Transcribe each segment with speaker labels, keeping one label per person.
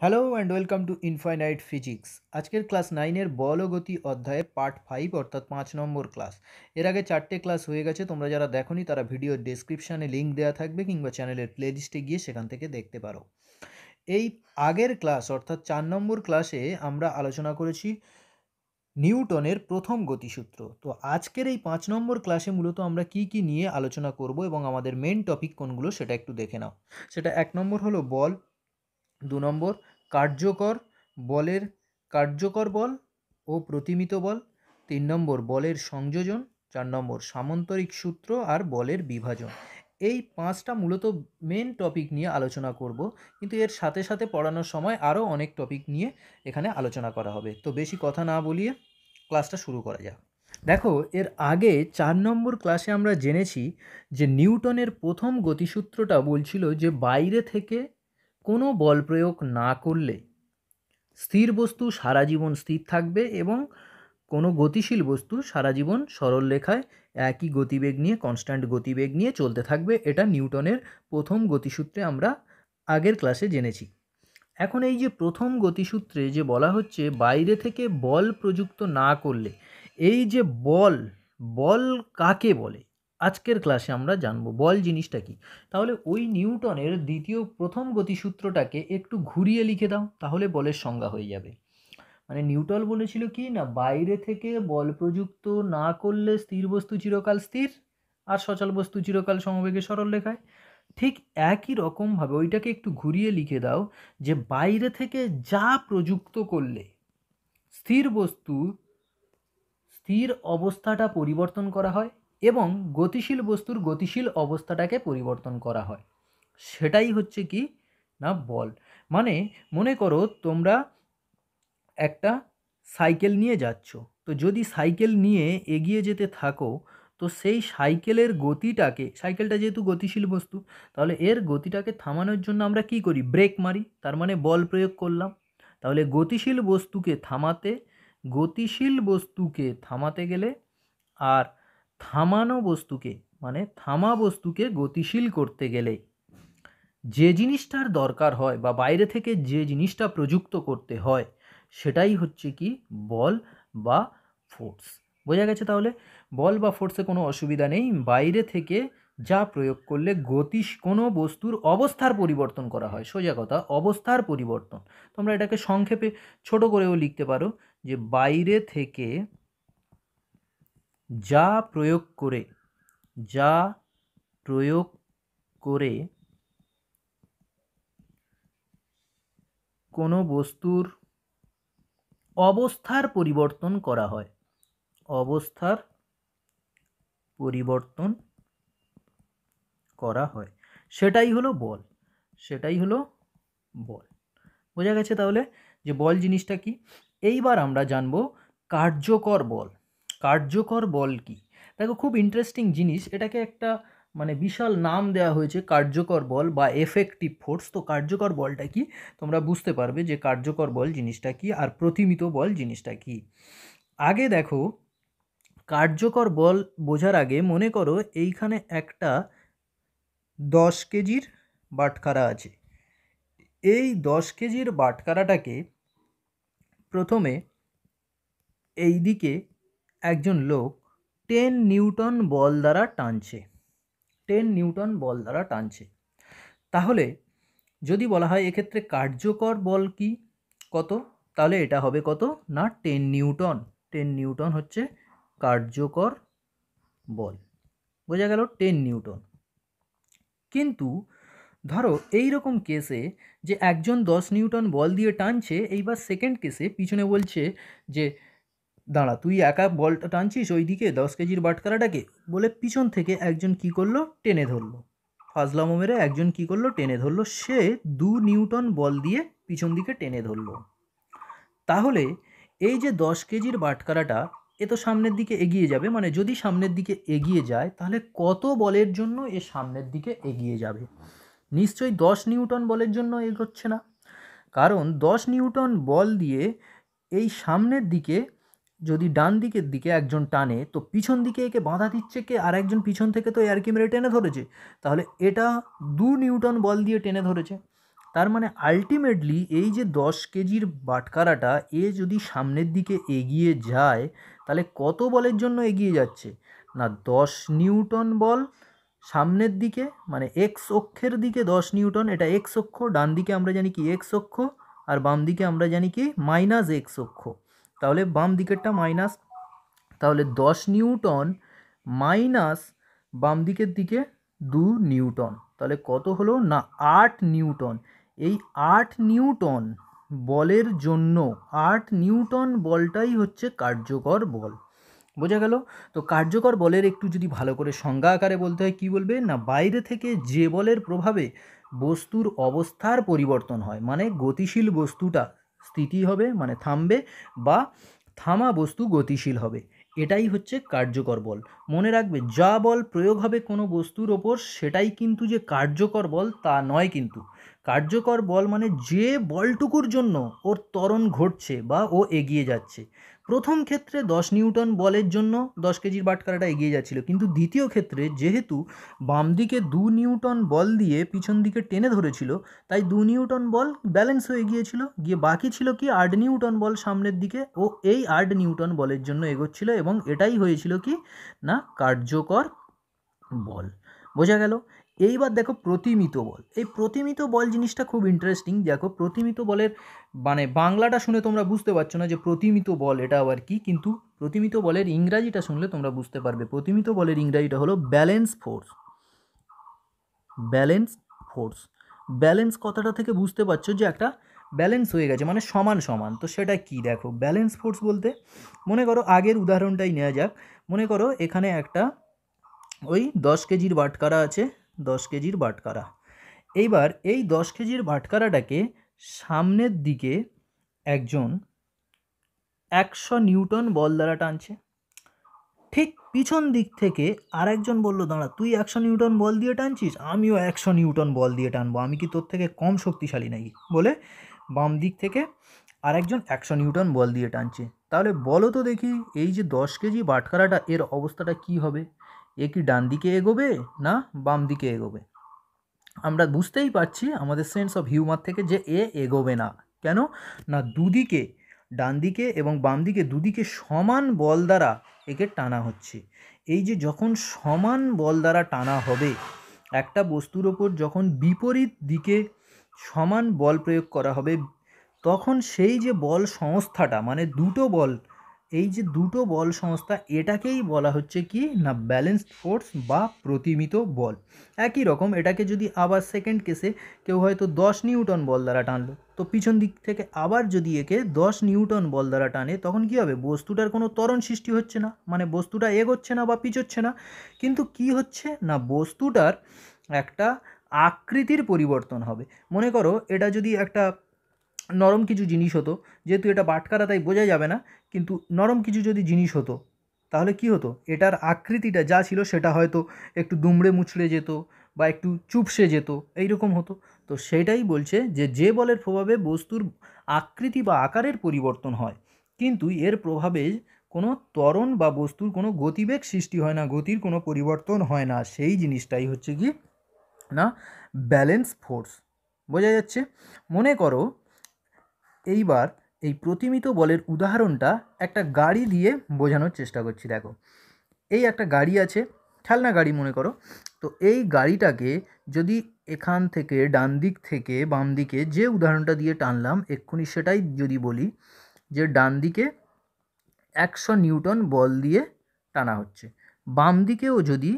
Speaker 1: Hello and welcome to infinite physics. আজকের class 9-এর বল ও গতি অধ্যায়ে পার্ট 5 অর্থাৎ 5 নম্বর ক্লাস। এর আগে 4টে ক্লাস হয়ে গেছে, তোমরা যারা দেখোনি তারা ভিডিওর ডেসক্রিপশানে লিঙ্ক দেওয়া থাকবে কিংবা চ্যানেলের প্লেলিস্টে গিয়ে সেখান থেকে দেখতে পারো। এই আগের ক্লাস অর্থাৎ 4 নম্বর ক্লাসে আমরা আলোচনা করেছি নিউটনের প্রথম গতিসূত্র। তো আজকের এই 5 নম্বর ক্লাসে মূলত আমরা কি কি নিয়ে আলোচনা করব এবং আমাদের মেন টপিক কোনগুলো সেটা একটু দেখে নাও। সেটা 1 নম্বর হলো বল, 2 নম্বর কার্যকর বলের কার্যকর বল ও প্রতিমিত বল, 3 নম্বর বলের সংযোজন, 4 নম্বর সামান্তরিক সূত্র আর বলের বিভাজন। এই 5টা মূলত মেন টপিক নিয়ে আলোচনা করব, কিন্তু এর সাথে সাথে পড়ানোর সময় আরও অনেক টপিক নিয়ে এখানে আলোচনা করা হবে। তো বেশি কথা না বলিয়ে ক্লাসটা শুরু করা যাক। দেখো, এর আগে 4 নম্বর ক্লাসে আমরা জেনেছি যে নিউটনের প্রথম গতিসূত্রটা বলছিল যে বাইরে থেকে কোনো বল প্রয়োগ না করলে স্থির বস্তু সারা জীবন স্থির থাকবে এবং কোনো গতিশীল বস্তু সারা জীবন সরল রেখায় একই গতিবেগ নিয়ে কনস্ট্যান্ট গতিবেগ নিয়ে চলতে থাকবে। এটা নিউটনের প্রথম গতিসূত্রে আমরা আগের ক্লাসে জেনেছি। এখন এই যে প্রথম গতিসূত্রে যে বলা হচ্ছে বাইরে থেকে বল প্রযুক্ত না করলে, এই যে বল, বল কাকে বলে আজকের ক্লাসে আমরা জানবো বল জিনিসটা কি। তাহলে ওই নিউটনের প্রথম গতিসূত্রটাকে একটু ঘুরিয়ে লিখে দাও, তাহলে বলের সংজ্ঞা হয়ে যাবে। মানে নিউটন বলেছিল কি না, বাইরে থেকে বল প্রযুক্ত না করলে স্থির বস্তু চিরকাল স্থির আর সচল বস্তু চিরকাল সমবেগে সরল রেখায়। ঠিক একই রকমভাবে ওইটাকে একটু ঘুরিয়ে লিখে দাও যে বাইরে থেকে যা প্রযুক্ত করলে স্থির বস্তু স্থির অবস্থাটা পরিবর্তন করা হয় এবং গতিশীল বস্তুর গতিশীল অবস্থাটাকে পরিবর্তন করা হয়, সেটাই হচ্ছে কি না বল। মানে মনে করো তোমরা একটা সাইকেল নিয়ে যাচ্ছ, তো যদি সাইকেল নিয়ে এগিয়ে যেতে থাকো, তো সেই সাইকেলের গতিটাকে, সাইকেলটা যেহেতু গতিশীল বস্তু, তাহলে এর গতিটাকে থামানোর জন্য আমরা কি করি, ব্রেক মারি, তার মানে বল প্রয়োগ করলাম। তাহলে গতিশীল বস্তুকে থামাতে গেলে আর থামানো বস্তুকে মানে থামা বস্তুকে গতিশীল করতে গেলে যে জিনিসটার দরকার হয় বা বাইরে থেকে যে জিনিসটা প্রযুক্ত করতে হয়, সেটাই হচ্ছে কি বল বা ফোর্স। বোঝা গেছে? তাহলে বল বা ফোর্সে কোনো অসুবিধা নেই, বাইরে থেকে যা প্রয়োগ করলে কোনো বস্তুর অবস্থার পরিবর্তন করা হয়, সোজা কথা অবস্থার পরিবর্তন। তোমরা এটাকে সংক্ষেপে ছোট করেও লিখতে পারো যে বাইরে থেকে যা প্রয়োগ করে যা প্রয়োগ করে কোনো বস্তুর অবস্থার পরিবর্তন করা হয়, অবস্থার পরিবর্তন করা হয়, সেটাই হলো বল, সেটাই হলো বল। বোঝা গেছে তাহলে যে বল জিনিসটা কি। এইবার আমরা জানবো কার্যকর বল। কার্যকর বল কি? দেখো, খুব ইন্টারেস্টিং জিনিস, এটাকে একটা মানে বিশাল নাম দেওয়া হয়েছে কার্যকর বল বা এফেক্টিভ ফোর্স। তো কার্যকর বলটা কি তোমরা বুঝতে পারবে যে কার্যকর বল জিনিসটা কি আর প্রতিমিত বল জিনিসটা কি। আগে দেখো, কার্যকর বল বোঝার আগে মনে করো এইখানে একটা 10 কেজির বাটখারা আছে। এই 10 কেজির বাটখারাটাকে প্রথমে এই দিকে একজন লোক 10 নিউটন বল দ্বারা টানছে, 10 নিউটন বল দ্বারা টানছে। তাহলে যদি বলা হয় এক্ষেত্রে কার্যকর বল কি কত, তাহলে এটা হবে কত না 10 নিউটন। 10 নিউটন হচ্ছে কার্যকর বল। বোঝা গেল 10 নিউটন। কিন্তু ধরো এই রকম কেসে যে একজন 10 নিউটন বল দিয়ে টানছে, এইবার সেকেন্ড কেসে পিছনে বলছে যে দাঁড়া, তুই একা বলটা টানছিস ওই দিকে 10 কেজির বাটখারাটাকে, বলে পিছন থেকে একজন কি করলো, টেনে ধরলো। ফাজলামো মেরে একজন কি করলো, টেনে ধরলো। সে 2 নিউটন বল দিয়ে পিছন দিকে টেনে ধরলো। তাহলে এই যে 10 কেজির বাটখারাটা এ তো সামনের দিকে এগিয়ে যাবে, মানে যদি সামনের দিকে এগিয়ে যায় তাহলে কত বলের জন্য এ সামনের দিকে এগিয়ে যাবে? নিশ্চয়ই 10 নিউটন বলের জন্য এগোচ্ছে না, কারণ 10 নিউটন বল দিয়ে এই সামনের দিকে যদি ডান দিকের দিকে একজন টানে, তো পিছন দিকে একে বাধা দিচ্ছে কে, আর একজন পিছন থেকে তো ইয়ার্কি মেরে টেনে ধরেছে, তাহলে এটা 2 নিউটন বল দিয়ে টেনে ধরেছে। তার মানে আলটিমেটলি এই যে 10 কেজির বাটখারাটা এ যদি সামনের দিকে এগিয়ে যায় তাহলে কত বলের জন্য এগিয়ে যাচ্ছে? না 10 নিউটন বল সামনের দিকে, মানে এক্স অক্ষের দিকে 10 নিউটন, এটা এক্স অক্ষ, ডান দিকে আমরা জানি কি এক্স অক্ষ, আর বাম দিকে আমরা জানি কি মাইনাস এক্স অক্ষ। তাহলে বাম দিকেরটা মাইনাস, তাহলে 10 নিউটন মাইনাস বাম দিকের দিকে 2 নিউটন, তাহলে কত হলো? না 8 নিউটন। এই 8 নিউটন বলের জন্য 8 নিউটন বলটাই হচ্ছে কার্যকর বল। বোঝা গেল? তো কার্যকর বলের একটু যদি ভালো করে সংজ্ঞা আকারে বলতে হয়, কি বলবে? না বাইরে থেকে যে বলের প্রভাবে বস্তুর অবস্থার পরিবর্তন হয়, মানে গতিশীল বস্তুটা স্থিতি হবে মানে থামবে, বা থামা বস্তু গতিশীল হবে, এটাই হচ্ছে কার্যকর বল। মনে রাখবে, যা বল প্রয়োগ হবে কোনো বস্তুর ওপর সেটাই কিন্তু যে কার্যকর বল তা নয়। কিন্তু কার্যকর বল মানে যে বলটুকুর জন্য ওর ত্বরণ ঘটছে বা ও এগিয়ে যাচ্ছে। প্রথম ক্ষেত্রে 10 নিউটন বলের জন্য 10 কেজির বাটখারাটা এগিয়ে যাচ্ছিল, কিন্তু দ্বিতীয় ক্ষেত্রে যেহেতু বাম দিকে 2 নিউটন বল দিয়ে পিছন দিকে টেনে ধরেছিল, তাই 2 নিউটন বল ব্যালেন্স হয়ে গিয়েছিল, গিয়ে বাকি ছিল কি 8 নিউটন বল সামনের দিকে, ও এই 8 নিউটন বলের জন্য এগোচ্ছিল, এবং এটাই হয়েছিল কি না কার্যকর বল। বোঝা গেল? এইবার দেখো প্রতিমিত বল। এই প্রতিমিত বল জিনিসটা খুব ইন্টারেস্টিং। দেখো প্রতিমিত বলের মানে বাংলাটা শুনে তোমরা বুঝতে পারছো না যে প্রতিমিত বল এটা আবার কি, কিন্তু প্রতিমিত বলের ইংরাজিটা শুনলে তোমরা বুঝতে পারবে। প্রতিমিত বলের ইংরাজিটা হলো balance force. Balance force, balance কথাটা থেকে বুঝতে পারছো যে একটা ব্যালেন্স হয়ে গেছে মানে সমান সমান। তো সেটা কি? দেখো ব্যালেন্স ফোর্স বলতে মনে করো আগের উদাহরণটাই নেওয়া যাক। মনে করো এখানে একটা ওই 10 কেজির বাটখারা আছে, 10 কেজির বাটখারা। এইবার এই 10 কেজির বাটখারাটাকে সামনের দিকে একজন 100 নিউটন বল দ্বারা টানছে। ঠিক পিছন দিক থেকে আরেকজন বলল, দাঁড়া তুই 100 নিউটন বল দিয়ে টানছিস, আমিও 100 নিউটন বল দিয়ে টানবো, আমি কি তোর থেকে কম শক্তিশালী নাকি? বলে বাম দিক থেকে আরেকজন 100 নিউটন বল দিয়ে টানছে। তাহলে বলো তো দেখি, এই যে 10 কেজি বাটখারাটা এর অবস্থাটা কি হবে? এ কি ডান দিকে এগোবে না বাম দিকে এগোবে? আমরা বুঝতেই পারছি আমাদের সেন্স অফ হিউমার থেকে যে এ এগোবে না। কেন? না দুদিকে, ডান দিকে এবং বাম দিকে দুদিকে সমান বল দ্বারা একে টানা হচ্ছে। এই যে যখন সমান বল দ্বারা টানা হবে, একটা বস্তুর ওপর যখন বিপরীত দিকে সমান বল প্রয়োগ করা হবে, তখন সেই যে বল সংস্থাটা মানে দুটো বল, এই যে দুটো বল সংস্থা, এটাকেই বলা হচ্ছে কি না ব্যালেন্সড ফোর্স বা প্রতিমিত বল। একই রকম এটাকে যদি আবার সেকেন্ড কেসে কেউ হয়তো 10 নিউটন বল দ্বারা টানলো, তো পিছন দিক থেকে আবার যদি একে 10 নিউটন বল দ্বারা টানে, তখন কি হবে? বস্তুটার কোনো ত্বরণ সৃষ্টি হচ্ছে না, মানে বস্তুটা এগোচ্ছে না বা পিছোচ্ছে না, কিন্তু কি হচ্ছে না বস্তুটার একটা আকৃতির পরিবর্তন হবে। মনে করো এটা যদি একটা নরম কিছু জিনিস হতো, যেহেতু এটা বাটখারা তাই বোঝা যাবে না, কিন্তু নরম কিছু যদি জিনিস হতো তাহলে কি হতো? এটার আকৃতিটা যা ছিল সেটা হয়তো একটু দুমড়ে মুচড়ে যেত বা একটু চুপসে যেত, এইরকম হতো। তো সেটাই বলছে যে যে বলের প্রভাবে বস্তুর আকৃতি বা আকারের পরিবর্তন হয়, কিন্তু এর প্রভাবে কোনো ত্বরণ বা বস্তুর কোনো গতিবেগ সৃষ্টি হয় না, গতির কোনো পরিবর্তন হয় না, সেই জিনিসটাই হচ্ছে কি না ব্যালেন্স ফোর্স। বোঝা যাচ্ছে? মনে করো এইবার এই প্রতিমিত বলের উদাহরণটা একটা গাড়ি দিয়ে বোঝানোর চেষ্টা করছি। দেখো এই একটা গাড়ি আছে, খেলনা গাড়ি মনে করো। তো এই গাড়িটাকে যদি এখান থেকে ডান দিক থেকে বাম দিকে যে উদাহরণটা দিয়ে টানলাম এক্ষুনি সেটাই যদি বলি, যে ডান দিকে 100 নিউটন বল দিয়ে টানা হচ্ছে, বাম দিকেও যদি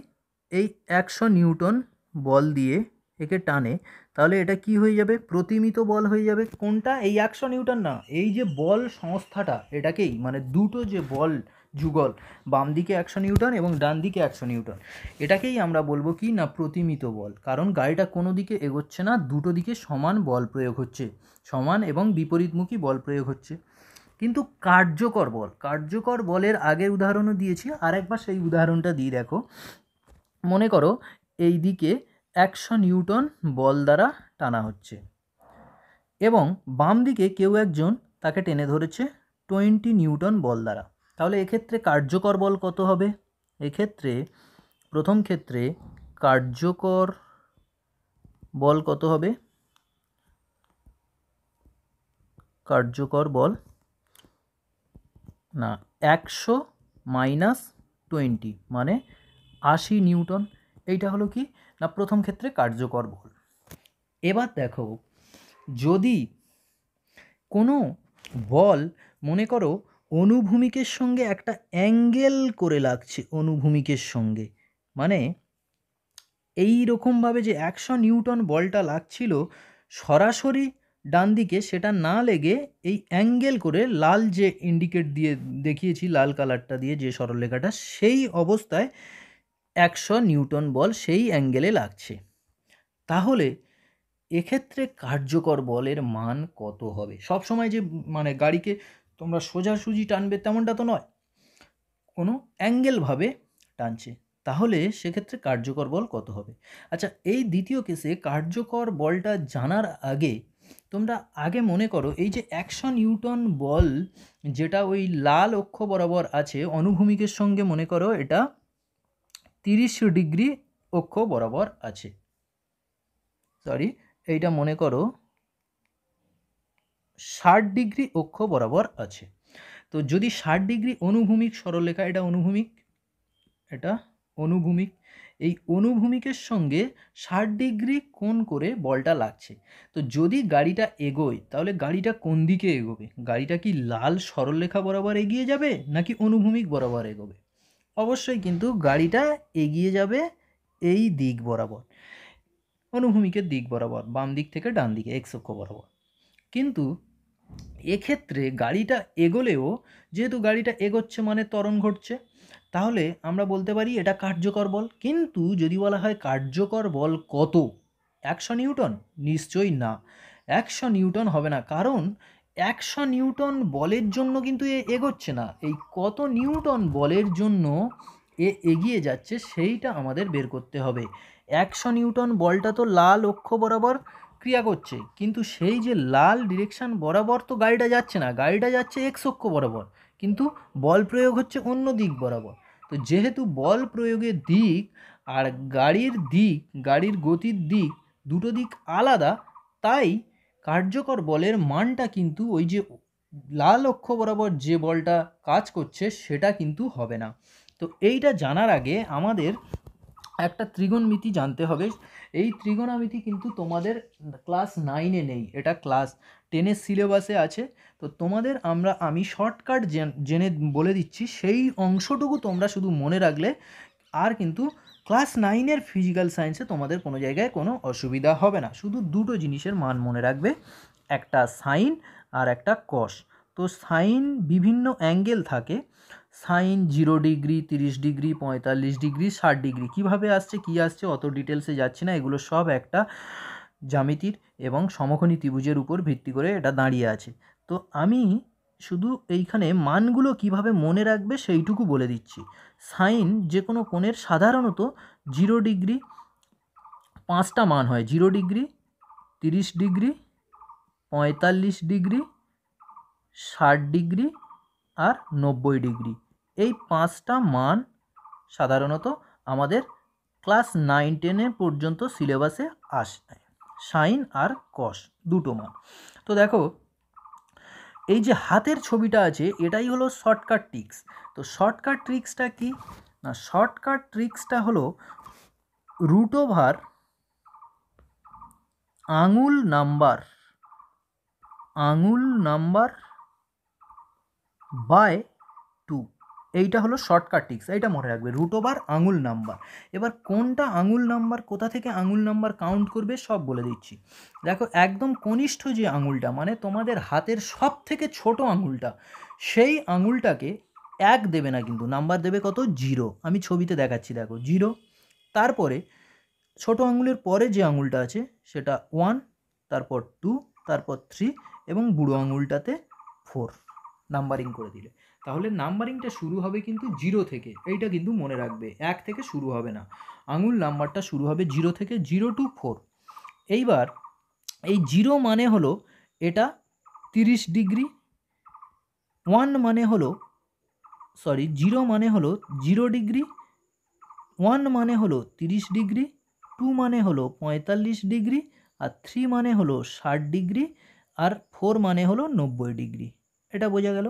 Speaker 1: এই 100 নিউটন বল দিয়ে একে টানে, তাহলে এটা কি হয়ে যাবে? প্রতিমিত বল হয়ে যাবে। কোনটা? এই 100 নিউটন না, এই যে বল সংস্থাটা, এটাকেই মানে দুটো যে বল যুগল, বাম দিকে 100 নিউটন এবং ডান দিকে 100 নিউটন, এটাকেই আমরা বলবো কি না প্রতিমিত বল। কারণ গাড়িটা কোনো দিকে এগোচ্ছে না, দুটো দিকে সমান বল প্রয়োগ হচ্ছে, সমান এবং বিপরীতমুখী বল প্রয়োগ হচ্ছে। কিন্তু কার্যকর বল, কার্যকর বলের আগের উদাহরণও দিয়েছি, আর একবার সেই উদাহরণটা দিয়ে দেখো। মনে করো এই দিকে 100 নিউটন বল দ্বারা টানা হচ্ছে এবং বাম দিকে কেউ একজন তাকে টেনে ধরেছে 20 নিউটন বল দ্বারা। তাহলে এক্ষেত্রে কার্যকর বল কত হবে? এক্ষেত্রে প্রথম ক্ষেত্রে কার্যকর বল কত হবে? কার্যকর বল না 100 মাইনাস 20 মানে 80 নিউটন। এইটা হলো কি না প্রথম ক্ষেত্রে কার্যকর বল। এবার দেখো যদি কোনো বল মনে করো অনুভূমিকের সঙ্গে একটা অ্যাঙ্গেল করে লাগছে, অনুভূমিকের সঙ্গে মানে এই রকমভাবে যে 100 নিউটন বলটা লাগছিল সরাসরি ডান দিকে, সেটা না লেগে এই অ্যাঙ্গেল করে লাল যে ইন্ডিকেট দিয়ে দেখিয়েছি, লাল কালারটা দিয়ে যে সরলরেখাটা, সেই অবস্থায় 100 নিউটন বল সেই অ্যাঙ্গেলে লাগছে। তাহলে এক্ষেত্রে কার্যকর বলের মান কত হবে? সব সময় যে মানে গাড়িকে তোমরা সোজাসুজি টানবে তেমনটা তো নয়, কোনো অ্যাঙ্গেলভাবে টানছে, তাহলে সেক্ষেত্রে কার্যকর বল কত হবে? আচ্ছা, এই দ্বিতীয় কেসে কার্যকর বলটা জানার আগে তোমরা আগে মনে করো এই যে 100 নিউটন বল যেটা ওই লাল অক্ষ বরাবর আছে অনুভূমিকের সঙ্গে, মনে করো এটা 30 ডিগ্রি অক্ষ বরাবর আছে, সরি এইটা মনে করো 60 ডিগ্রি অক্ষ বরাবর আছে। তো যদি 60 ডিগ্রি অনুভূমিক সরলরেখা, এটা অনুভূমিক, এটা অনুভূমিক, এই অনুভূমিকের সঙ্গে 60 ডিগ্রি কোণ করে বলটা লাগছে। তো যদি গাড়িটা এগোয় তাহলে গাড়িটা কোন দিকে এগোবে? গাড়িটা কি লাল সরলরেখা বরাবর এগিয়ে যাবে নাকি অনুভূমিক বরাবর এগোবে? অবশ্যই কিন্তু গাড়িটা এগিয়ে যাবে এই দিক বরাবর, অনুভূমিকের দিক বরাবর, বাম দিক থেকে ডান দিকে এক্স অক্ষ বরাবর। কিন্তু এক্ষেত্রে গাড়িটা এগোলেও, যেহেতু গাড়িটা এগোচ্ছে মানে ত্বরণ ঘটছে, তাহলে আমরা বলতে পারি এটা কার্যকর বল। কিন্তু যদি বলা হয় কার্যকর বল কত, 100 নিউটন? নিশ্চয়ই না, 100 নিউটন হবে না, কারণ 100 নিউটন বলের জন্য কিন্তু এ এগোচ্ছে না। এই কত নিউটন বলের জন্য এ এগিয়ে যাচ্ছে সেইটা আমাদের বের করতে হবে। 100 নিউটন বলটা তো লাল অক্ষ বরাবর ক্রিয়া করছে, কিন্তু সেই যে লাল ডিরেকশান বরাবর তো গাড়িটা যাচ্ছে না, গাড়িটা যাচ্ছে এক্স অক্ষ বরাবর, কিন্তু বল প্রয়োগ হচ্ছে অন্য দিক বরাবর। তো যেহেতু বল প্রয়োগের দিক আর গাড়ির দিক, গাড়ির গতির দিক, দুটো দিক আলাদা, তাই কার্যকর বলের মানটা কিন্তু ওই যে লাল অক্ষ বরাবর যে বলটা কাজ করছে সেটা কিন্তু হবে না। তো এইটা জানার আগে আমাদের একটা ত্রিগোণমিতি জানতে হবে। এই ত্রিগোণমিতি কিন্তু তোমাদের ক্লাস 9-এ নেই, এটা ক্লাস 10-এর সিলেবাসে আছে। তো তোমাদের আমি শর্টকাট জেনে বলে দিচ্ছি, সেই অংশটুকু তোমরা শুধু মনে রাখলে আর কিন্তু ক্লাস 9-এর ফিজিক্যাল সায়েন্সে তোমাদের কোনো জায়গায় কোনো অসুবিধা হবে না। শুধু দুটো জিনিসের মান মনে রাখবে, একটা সাইন আর একটা কস। তো সাইন বিভিন্ন অ্যাঙ্গেল থাকে, sine 0 degree, 30 degree, 45 degree, 60 degree, কীভাবে আসছে কী আসছে অত ডিটেলসে যাচ্ছি না, এগুলো সব একটা জ্যামিতির এবং সমকোণী ত্রিভুজের উপর ভিত্তি করে এটা দাঁড়িয়ে আছে। তো আমি শুধু এইখানে মানগুলো কিভাবে মনে রাখবে সেইটুকু বলে দিচ্ছি। সাইন যে কোনো কোণের সাধারণত 0 ডিগ্রি 5টা মান হয়, 0 ডিগ্রি, 30 ডিগ্রি, 45 ডিগ্রি, 60 ডিগ্রি আর 90 ডিগ্রি। এই 5টা মান সাধারণত আমাদের ক্লাস 9-10 পর্যন্ত সিলেবাসে আসে, সাইন আর কস দুটো মান। তো দেখো এই যে হাতের ছবিটা আছে এটাই হলো শর্টকাট ট্রিক্স। তো শর্টকাট ট্রিক্সটা কি না, শর্টকাট ট্রিক্সটা হলো √ওভার আঙুল নাম্বার বাই 2, এইটা হলো শর্টকাট ট্রিক্স, এইটা মনে রাখবে, √ওভার আঙুল নাম্বার। এবার কোনটা আঙুল নাম্বার, কোথা থেকে আঙুল নাম্বার কাউন্ট করবে সব বলে দিচ্ছি। দেখো একদম কনিষ্ঠ যে আঙুলটা মানে তোমাদের হাতের সব থেকে ছোট আঙুলটা, সেই আঙুলটাকে 1 দেবে না, কিন্তু নাম্বার দেবে কত? 0। আমি ছবিতে দেখাচ্ছি, দেখো 0। তারপরে ছোট আঙুলের পরে যে আঙুলটা আছে সেটা 1, তারপর 2, তারপর 3 এবং বুড়ো আঙুলটাতে 4 নাম্বারিং করে দিলে। তাহলে নাম্বারিংটা শুরু হবে কিন্তু 0 থেকে, এইটা কিন্তু মনে রাখবে, 1 থেকে শুরু হবে না, আঙুল নাম্বারটা শুরু হবে 0 থেকে, 0 to 4। এইবার এই 0 মানে হলো এটা 30 ডিগ্রি, 1 মানে হলো 0 মানে হলো 0 ডিগ্রি, 1 মানে হলো 30 ডিগ্রি, 2 মানে হলো 45 ডিগ্রি আর 3 মানে হলো 60 ডিগ্রি আর 4 মানে হলো 90 ডিগ্রি। এটা বোঝা গেল।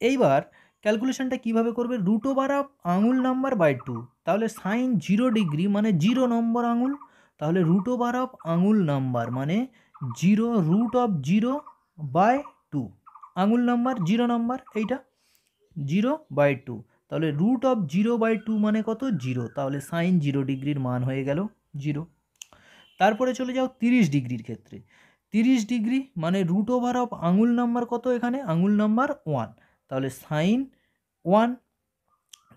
Speaker 1: এইবার ক্যালকুলেশনটা কিভাবে করবে, রুট ওভার অফ আঙুল নাম্বার বাই 2, তাহলে সাইন 0 ডিগ্রি মানে 0 নম্বর আঙুল, তাহলে রুট ওভার অফ আঙুল নাম্বার মানে 0 রুট অফ 0 বাই 2, আঙুল নাম্বার 0 নম্বর এইটা 0 বাই 2, তাহলে রুট অফ 0 বাই 2 মানে কত 0, তাহলে সাইন 0 ডিগ্রির মান হয়ে গেল 0। তারপরে চলে যাও 30 ডিগ্রির ক্ষেত্রে, 30 ডিগ্রি মানে রুট ওভার অফ আঙুল নাম্বার কত, এখানে আঙুল নাম্বার 1, তাহলে সাইন 1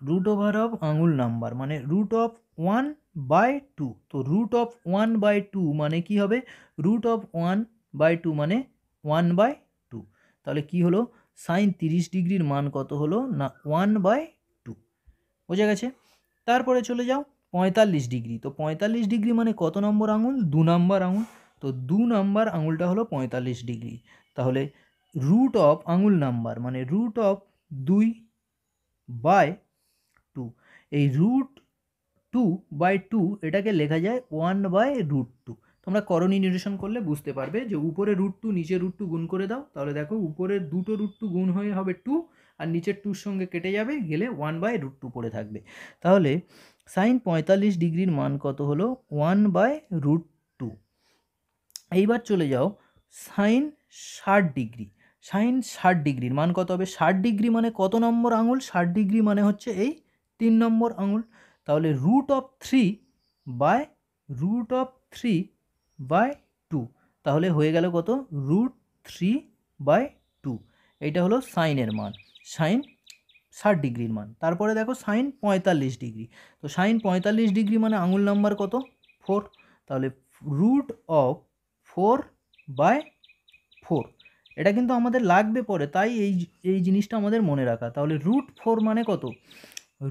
Speaker 1: রুট ওভার অফ আঙুল নাম্বার মানে রুট অফ 1 বাই 2, তো রুট অফ 1 বাই 2 মানে কি হবে, রুট অফ 1 বাই 2 মানে 1 বাই 2, তাহলে কি হলো সাইন 30 ডিগ্রির মান কত হলো না 1 বাই 2, বোঝা গেছে। তারপরে চলে যাও 45 ডিগ্রি, তো 45 ডিগ্রি মানে কত নম্বর আঙুল, 2 নম্বর আঙুল, তো 2 নম্বর আঙুলটা হলো 45 ডিগ্রি, তাহলে রুট অফ আঙুল নাম্বার মানে রুট অফ 2 বাই 2, এই রুট 2 বাই 2 এটাকে লেখা যায় 1 বাই রুট 2, তোমরা করণী নিরসন করলে বুঝতে পারবে যে উপরে রুট 2 নিচে রুট 2 গুণ করে দাও, তাহলে দেখো উপরের দুটো রুট 2 গুণ হয়ে হবে 2 আর নিচের 2 সঙ্গে কেটে যাবে, গেলে 1 বাই রুট 2 পড়ে থাকবে, তাহলে সাইন 45 ডিগ্রির মান কত হলো 1 বাই রুট 2। এইবার চলে যাও সাইন 60 ডিগ্রি, সাইন 60 ডিগ্রির মান কত হবে, 60 ডিগ্রি মানে কত নম্বর আঙুল, 60 ডিগ্রি মানে হচ্ছে এই 3 নম্বর আঙুল, তাহলে রুট অফ 3 বাই 2, তাহলে হয়ে গেল কত রুট 3 বাই 2, এইটা হলো সাইনের মান, সাইন 60 ডিগ্রির মান। তারপরে দেখো সাইন 45 ডিগ্রি, তো সাইন 45 ডিগ্রি মানে আঙুল নাম্বার কত 4, তাহলে রুট অফ 4 বাই 4, এটা কিন্তু আমাদের লাগবে পরে, তাই এই জিনিসটা আমাদের মনে রাখা, তাহলে রুট 4 মানে কত,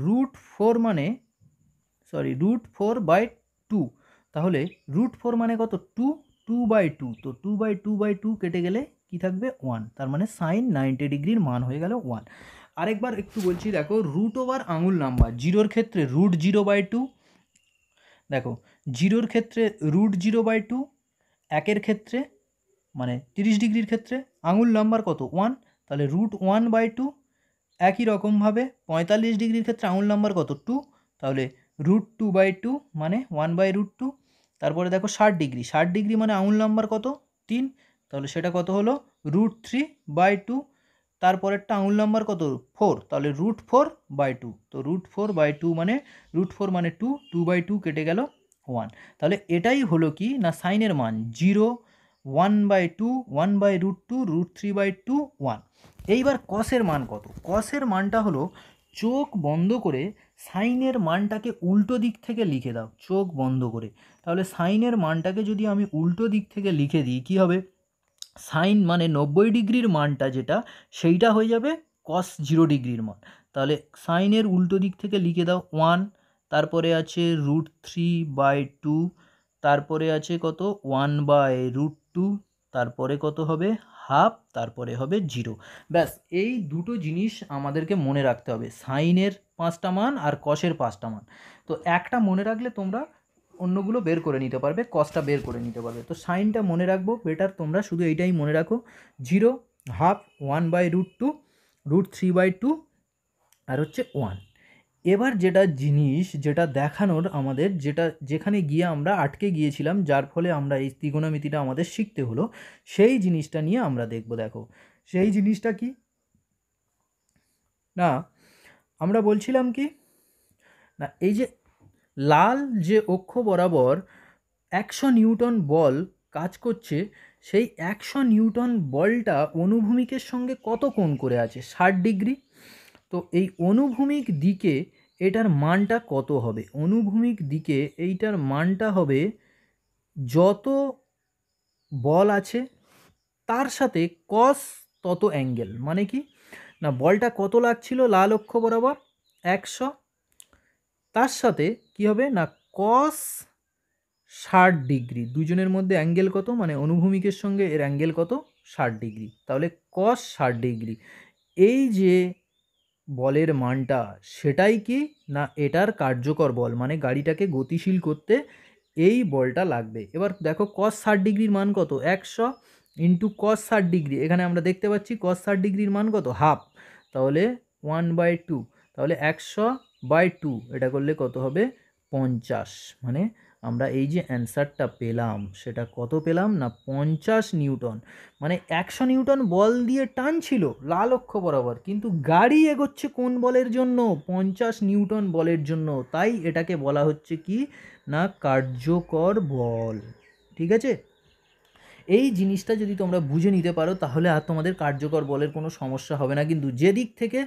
Speaker 1: রুট 4 মানে রুট 4 বাই 2, তাহলে রুট 4 মানে কত 2 বাই 2, তো 2 বাই 2 বাই 2 কেটে গেলে কি থাকবে 1, তার মানে সাইন 90 ডিগ্রির মান হয়ে গেল 1। আরেকবার একটু বলছি দেখো, রুট ওভার আঙুল নাম্বার 0-র ক্ষেত্রে রুট 0 বাই 2, দেখো 0-র ক্ষেত্রে রুট 0 বাই 2, 1-এর ক্ষেত্রে মানে 30 ডিগ্রির ক্ষেত্রে আঙুল নাম্বার কত 1, তাহলে রুট 1 বাই 2, একই রকমভাবে 45 ডিগ্রির ক্ষেত্রে আঙুল নাম্বার কত 2, তাহলে রুট 2 বাই 2 মানে 1 বাই রুট 2। তারপরে দেখো 60 ডিগ্রি, 60 ডিগ্রি মানে আঙুল নাম্বার কত 3, তাহলে সেটা কত হলো রুট 3 বাই 2, তারপরেরটা আঙুল নাম্বার কত 4, তাহলে রুট 4 বাই 2, তো রুট 4 বাই 2 মানে রুট 4 মানে 2, 2 বাই 2 কেটে গেল 1, তাহলে এটাই হলো কি না সাইনের মান 0, 1 by 2, 1 by root 2, root 3 by 2, 1। এইবার কসের মান কত, কসের মানটা হলো চোখ বন্ধ করে সাইনের মানটাকে উল্টো দিক থেকে লিখে দাও, চোখ বন্ধ করে, তাহলে সাইনের মানটাকে যদি আমি উল্টো দিক থেকে লিখে দিই কি হবে, সাইন মানে 90 ডিগ্রির মানটা যেটা সেইটা হয়ে যাবে কস 0 ডিগ্রির মান, তাহলে সাইনের উল্টো দিক থেকে লিখে দাও 1, তারপরে আছে রুট 3 বাই 2, তারপরে আছে কত 1 বাই রুট 2, তারপরে কত হবে হাফ, তারপরে হবে 0, ব্যাস এই দুটো জিনিস আমাদেরকে মনে রাখতে হবে, সাইনের 5টা মান আর কসের 5টা মান, তো একটা মনে রাখলে তোমরা অন্যগুলো বের করে নিতে পারবে, কসটা বের করে নিতে পারবে, তো সাইনটা মনে রাখবো বেটার, তোমরা শুধু এইটাই মনে রাখো 0, half, 1 by root 2, root 3 by 2 আর হচ্ছে 1। এবার যেটা জিনিস যেটা দেখানোর আমাদের, যেটা যেখানে গিয়ে আমরা আটকে গিয়েছিলাম যার ফলে আমরা এই ত্রিগোণমিতিটা আমাদের শিখতে হলো, সেই জিনিসটা নিয়ে আমরা দেখব। দেখো সেই জিনিসটা কি না, আমরা বলছিলাম কি না, এই যে লাল যে অক্ষ বরাবর 100 নিউটন বল কাজ করছে, সেই 100 নিউটন বলটা অনুভূমিকের সঙ্গে কত কোণ করে আছে 60 ডিগ্রি, তো এই অনুভূমিক দিকে এটার মানটা কত হবে, অনুভূমিক দিকে এইটার মানটা হবে যত বল আছে তার সাথে কস তত অ্যাঙ্গেল, মানে কি না বলটা কত লাগছিল লাল অক্ষ বরাবর 100, তার সাথে কি হবে না কস 60 ডিগ্রি, দুজনের মধ্যে অ্যাঙ্গেল কত মানে অনুভূমিকের সঙ্গে এর অ্যাঙ্গেল কত 60 ডিগ্রি, তাহলে কস 60 ডিগ্রি, এই যে বলের মানটা সেটাই কি না এটার কার্যকর বল, মানে গাড়িটাকে গতিশীল করতে এই বলটা লাগবে। এবার দেখো কস 60 ডিগ্রির মান কত 100, ইন্টু কস 60 ডিগ্রি, এখানে আমরা দেখতে পাচ্ছি কস 60 ডিগ্রির মান কত, হাফ, তাহলে 1/2, তাহলে 100/2, এটা করলে কত হবে 50। মানে আমরা এই যে অ্যান্সারটা পেলাম সেটা কত পেলাম না 50 নিউটন। মানে 100 নিউটন বল দিয়ে টানছিল লাল অক্ষ বরাবর, কিন্তু গাড়ি এগোচ্ছে কোন বলের জন্য, 50 নিউটন বলের জন্য, তাই এটাকে বলা হচ্ছে কি না কার্যকর বল। ঠিক আছে, এই জিনিসটা যদি তোমরা বুঝে নিতে পারো তাহলে আর তোমাদের কার্যকর বলের কোনো সমস্যা হবে না। কিন্তু যে দিক থেকে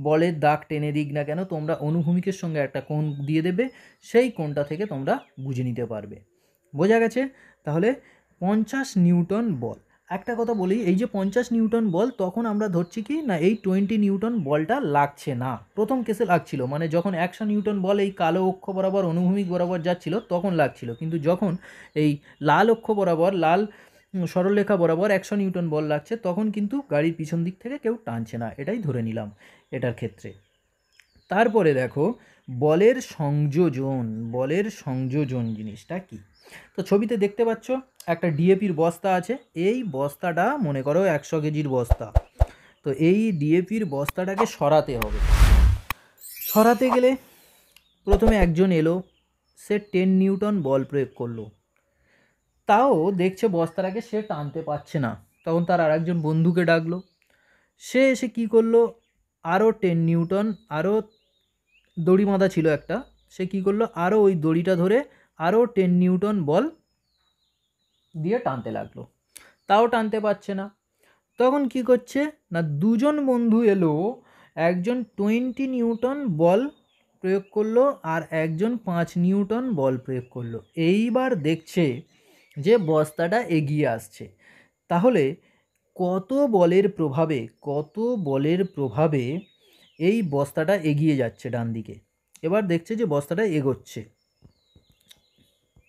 Speaker 1: বলের দাগ টেনে দিক না কেন তোমরা অনুভূমিকের সঙ্গে একটা কোণ দিয়ে দেবে, সেই কোণটা থেকে তোমরা বুঝে নিতে পারবে। বোঝা গেছে? তাহলে 50 নিউটন বল। একটা কথা বলি, এই যে 50 নিউটন বল তখন আমরা ধরছি কি না এই 20 নিউটন বলটা লাগছে না, প্রথম কেসে লাগছিল, মানে যখন 100 নিউটন বল এই কালো অক্ষ বরাবর অনুভূমিক বরাবর যাচ্ছিল তখন লাগছিল, কিন্তু যখন এই লাল অক্ষ বরাবর লাল সরলরেখা বরাবর 100 নিউটন বল লাগছে তখন কিন্তু গাড়ির পিছন দিক থেকে কেউ টানছে না, এটাই ধরে নিলাম এটার ক্ষেত্রে। তারপরে দেখো বলের সংযোজন, বলের সংযোজন জিনিসটা কি। তো ছবিতে দেখতে পাচ্ছ একটা ডিএপির বস্তা আছে, এই বস্তাটা মনে করো 100 কেজির বস্তা, তো এই ডিএপির বস্তাটাকে সরাতে হবে। সরাতে গেলে প্রথমে একজন এলো, সে 10 নিউটন বল প্রয়োগ করলো, তাও দেখছে বস্তাটাকে সে টানতে পারছে না, তখন তার আরেকজন বন্ধুকে ডাকলো, সে এসে কী করলো আরও 10 নিউটন, আরও দড়ি বাঁধা ছিল একটা, সে কী করলো আরও ওই দড়িটা ধরে আরও 10 নিউটন বল দিয়ে টানতে লাগলো, তাও টানতে পারছে না। তখন কি করছে না দুজন বন্ধু এলো, একজন 20 নিউটন বল প্রয়োগ করলো আর একজন 5 নিউটন বল প্রয়োগ করলো। এইবার দেখছে যে বস্তাটা এগিয়ে আসছে, তাহলে কত বলের প্রভাবে, কত বলের প্রভাবে এই বস্তাটা এগিয়ে যাচ্ছে ডান দিকে। এবার দেখছে যে বস্তাটা এগোচ্ছে,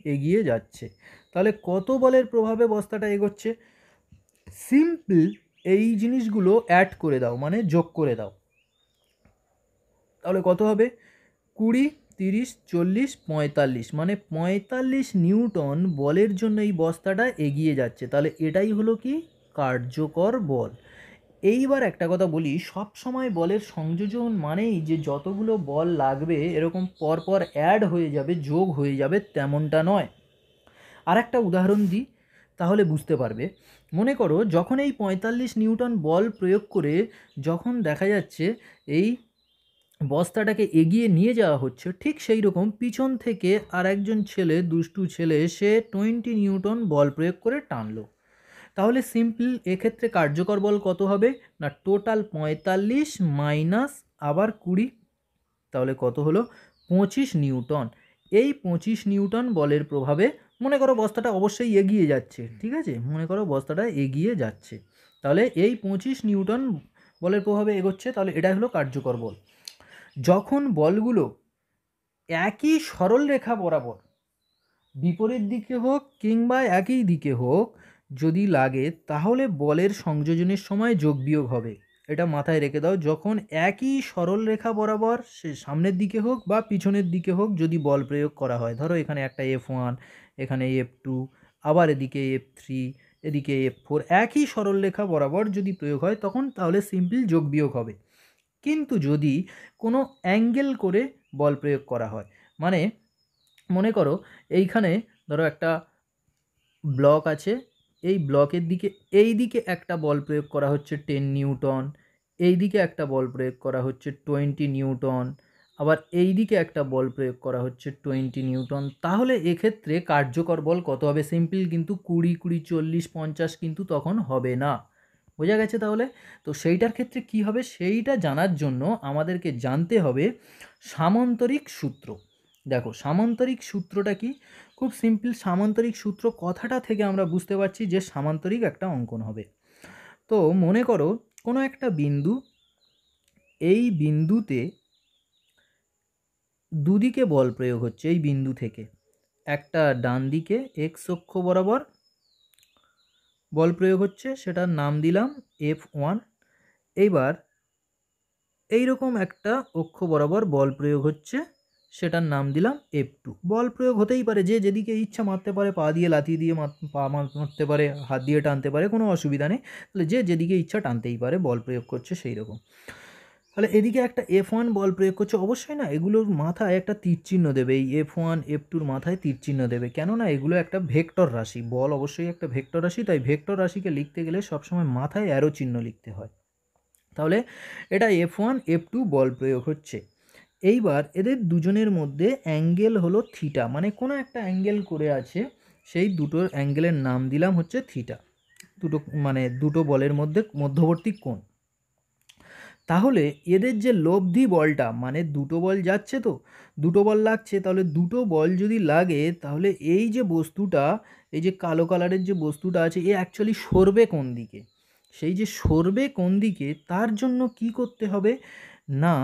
Speaker 1: এগিয়ে যাচ্ছে, তাহলে কত বলের প্রভাবে বস্তাটা এগোচ্ছে, সিম্পল এই জিনিসগুলো অ্যাড করে দাও, মানে যোগ করে দাও, তাহলে কত হবে 20, 30, 40, 45, মানে 45 নিউটন বলের জন্য এই বস্তাটা এগিয়ে যাচ্ছে, তাহলে এটাই হলো কি কার্যকর বল। এইবার একটা কথা বলি, সব সময় বলের সংযোজন মানেই যে যতগুলো বল লাগবে এরকম পরপর অ্যাড হয়ে যাবে, যোগ হয়ে যাবে, তেমনটা নয়। আর একটা উদাহরণ দিই তাহলে বুঝতে পারবে। মনে করো যখন এই 45 নিউটন বল প্রয়োগ করে যখন দেখা যাচ্ছে এই বস্তাটাকে এগিয়ে নিয়ে যাওয়া হচ্ছে, ঠিক সেই রকম পিছন থেকে আর একজন ছেলে, দুষ্টু ছেলে, সে 20 নিউটন বল প্রয়োগ করে টানলো, তাহলে সিম্পল এক্ষেত্রে কার্যকর বল কত হবে না টোটাল 45 মাইনাস আবার 20, তাহলে কত হলো 25 নিউটন। এই 25 নিউটন বলের প্রভাবে মনে করো বস্তাটা অবশ্যই এগিয়ে যাচ্ছে, ঠিক আছে, মনে করো বস্তাটা এগিয়ে যাচ্ছে, তাহলে এই 25 নিউটন বলের প্রভাবে এগোচ্ছে, তাহলে এটাই হলো কার্যকর বল। যখন বলগুলো একই সরল রেখা বরাবর বিপরীত দিকে হোক কিংবা একই দিকে হোক যদি লাগে তাহলে বলের সংযোজনের সময় যোগ বিয়োগ হবে, এটা মাথায় রেখে দাও। যখন একই সরল রেখা বরাবর সে সামনের দিকে হোক বা পিছনের দিকে হোক যদি বল প্রয়োগ করা হয়, ধরো এখানে একটা F1, এখানে F2, আবার এদিকে F3, এদিকে F4, একই সরল রেখা বরাবর যদি প্রয়োগ হয় তখন তাহলে সিম্পল যোগ বিয়োগ হবে। কিন্তু যদি কোনো অ্যাঙ্গেল করে বল প্রয়োগ করা হয়, মানে মনে করো এইখানে ধরো একটা ব্লক আছে, এই ব্লকের দিকে এই দিকে একটা বল প্রয়োগ করা হচ্ছে 10 নিউটন, এই দিকে একটা বল প্রয়োগ করা হচ্ছে 20 নিউটন, আবার এই দিকে একটা বল প্রয়োগ করা হচ্ছে 20 নিউটন, তাহলে এক্ষেত্রে কার্যকর বল কত হবে, সিম্পল কিন্তু 20, 20, 40, 50 কিন্তু তখন হবে না। বোঝা গেছে তাহলে? তো সেইটার ক্ষেত্রে কি হবে সেইটা জানার জন্য আমাদেরকে জানতে হবে সামান্তরিক সূত্র। দেখো সামান্তরিক সূত্রটা কি, খুব সিম্পল, সামান্তরিক সূত্র কথাটা থেকে আমরা বুঝতে পারছি যে সামান্তরিক একটা অঙ্কন হবে। তো মনে করো কোনো একটা বিন্দু, এই বিন্দুতে দুদিকে বল প্রয়োগ হচ্ছে, এই বিন্দু থেকে একটা ডান দিকে এক্স অক্ষ বরাবর বল প্রয়োগ হচ্ছে, সেটার নাম দিলাম F1। এইবার এইরকম একটা অক্ষ বরাবর বল প্রয়োগ হচ্ছে, সেটার নাম দিলাম F2। বল প্রয়োগ হতেই পারে, যে যেদিকে ইচ্ছা মারতে পারে, পা দিয়ে লাথি দিয়ে পা মারতে পারে, হাত দিয়ে টানতে পারে, কোনো অসুবিধা নেই। তাহলে যে যেদিকে ইচ্ছা টানতেই পারে, বল প্রয়োগ করছে সেই রকম। তাহলে এদিকে একটা F1 বল প্রয়োগ করছে, অবশ্যই না এগুলোর মাথায় একটা তীর চিহ্ন দেবে, এই F1 F2-র মাথায় তীর চিহ্ন দেবে, কেননা এগুলো একটা ভেক্টর রাশি, বল অবশ্যই একটা ভেক্টর রাশি, তাই ভেক্টর রাশিকে লিখতে গেলে সবসময় মাথায় অ্যারো চিহ্ন লিখতে হয়। তাহলে এটা F1 F2 বল প্রয়োগ হচ্ছে। এইবার এদের দুজনের মধ্যে অ্যাঙ্গেল হলো থিটা, মানে কোনো একটা অ্যাঙ্গেল করে আছে, সেই দুটোর অ্যাঙ্গেলের নাম দিলাম হচ্ছে থিটা, দুটো মানে দুটো বলের মধ্যে মধ্যবর্তী কোণ। তাহলে এদের যে লব্ধি বলটা, মানে দুটো বল যাচ্ছে, তো দুটো বল লাগছে, তাহলে দুটো বল যদি লাগে তাহলে এই যে বস্তুটা, এই যে কালো কালারের যে বস্তুটা আছে, এ অ্যাকচুয়ালি সরবে কোন দিকে, সেই যে সরবে কোন দিকে তার জন্য কি করতে হবে না,